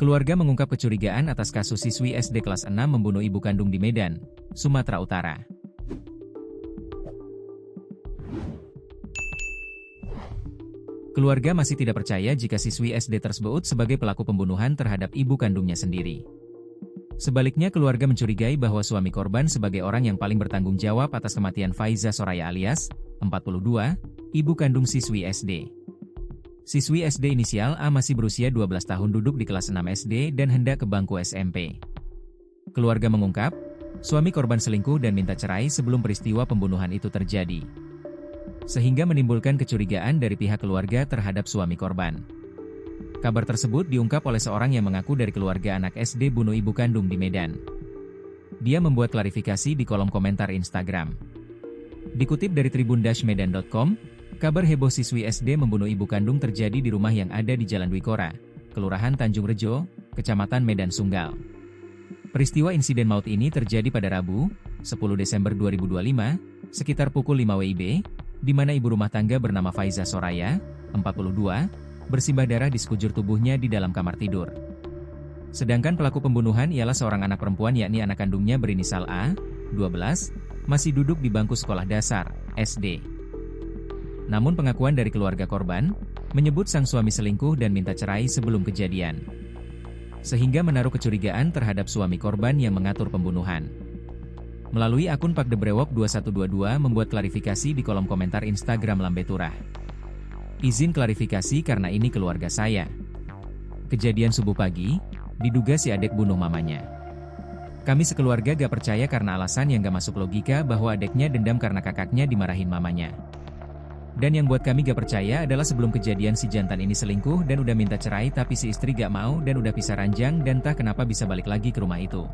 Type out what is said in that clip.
Keluarga mengungkap kecurigaan atas kasus siswi SD kelas 6 membunuh ibu kandung di Medan, Sumatera Utara. Keluarga masih tidak percaya jika siswi SD tersebut sebagai pelaku pembunuhan terhadap ibu kandungnya sendiri. Sebaliknya, keluarga mencurigai bahwa suami korban sebagai orang yang paling bertanggung jawab atas kematian Faiza Soraya alias 42, ibu kandung siswi SD. Siswi SD inisial A masih berusia 12 tahun duduk di kelas 6 SD dan hendak ke bangku SMP. Keluarga mengungkap, suami korban selingkuh dan minta cerai sebelum peristiwa pembunuhan itu terjadi. Sehingga menimbulkan kecurigaan dari pihak keluarga terhadap suami korban. Kabar tersebut diungkap oleh seorang yang mengaku dari keluarga anak SD bunuh ibu kandung di Medan. Dia membuat klarifikasi di kolom komentar Instagram. Dikutip dari tribun-medan.com, kabar heboh siswi SD membunuh ibu kandung terjadi di rumah yang ada di Jalan Dwi Kora, Kelurahan Tanjung Rejo, Kecamatan Medan Sunggal. Peristiwa insiden maut ini terjadi pada Rabu, 10 Desember 2025, sekitar pukul 5 WIB, di mana ibu rumah tangga bernama Faiza Soraya, 42, bersimbah darah di sekujur tubuhnya di dalam kamar tidur. Sedangkan pelaku pembunuhan ialah seorang anak perempuan yakni anak kandungnya berinisial A, 12, masih duduk di bangku sekolah dasar, SD. Namun pengakuan dari keluarga korban, menyebut sang suami selingkuh dan minta cerai sebelum kejadian. Sehingga menaruh kecurigaan terhadap suami korban yang mengatur pembunuhan. Melalui akun Pakdebrewok 2122 membuat klarifikasi di kolom komentar Instagram Lambe Turah. Izin klarifikasi karena ini keluarga saya. Kejadian subuh pagi, diduga si adek bunuh mamanya. Kami sekeluarga gak percaya karena alasan yang gak masuk logika bahwa adeknya dendam karena kakaknya dimarahin mamanya. Dan yang buat kami gak percaya adalah sebelum kejadian si jantan ini selingkuh dan udah minta cerai tapi si istri gak mau dan udah pisah ranjang dan tak kenapa bisa balik lagi ke rumah itu.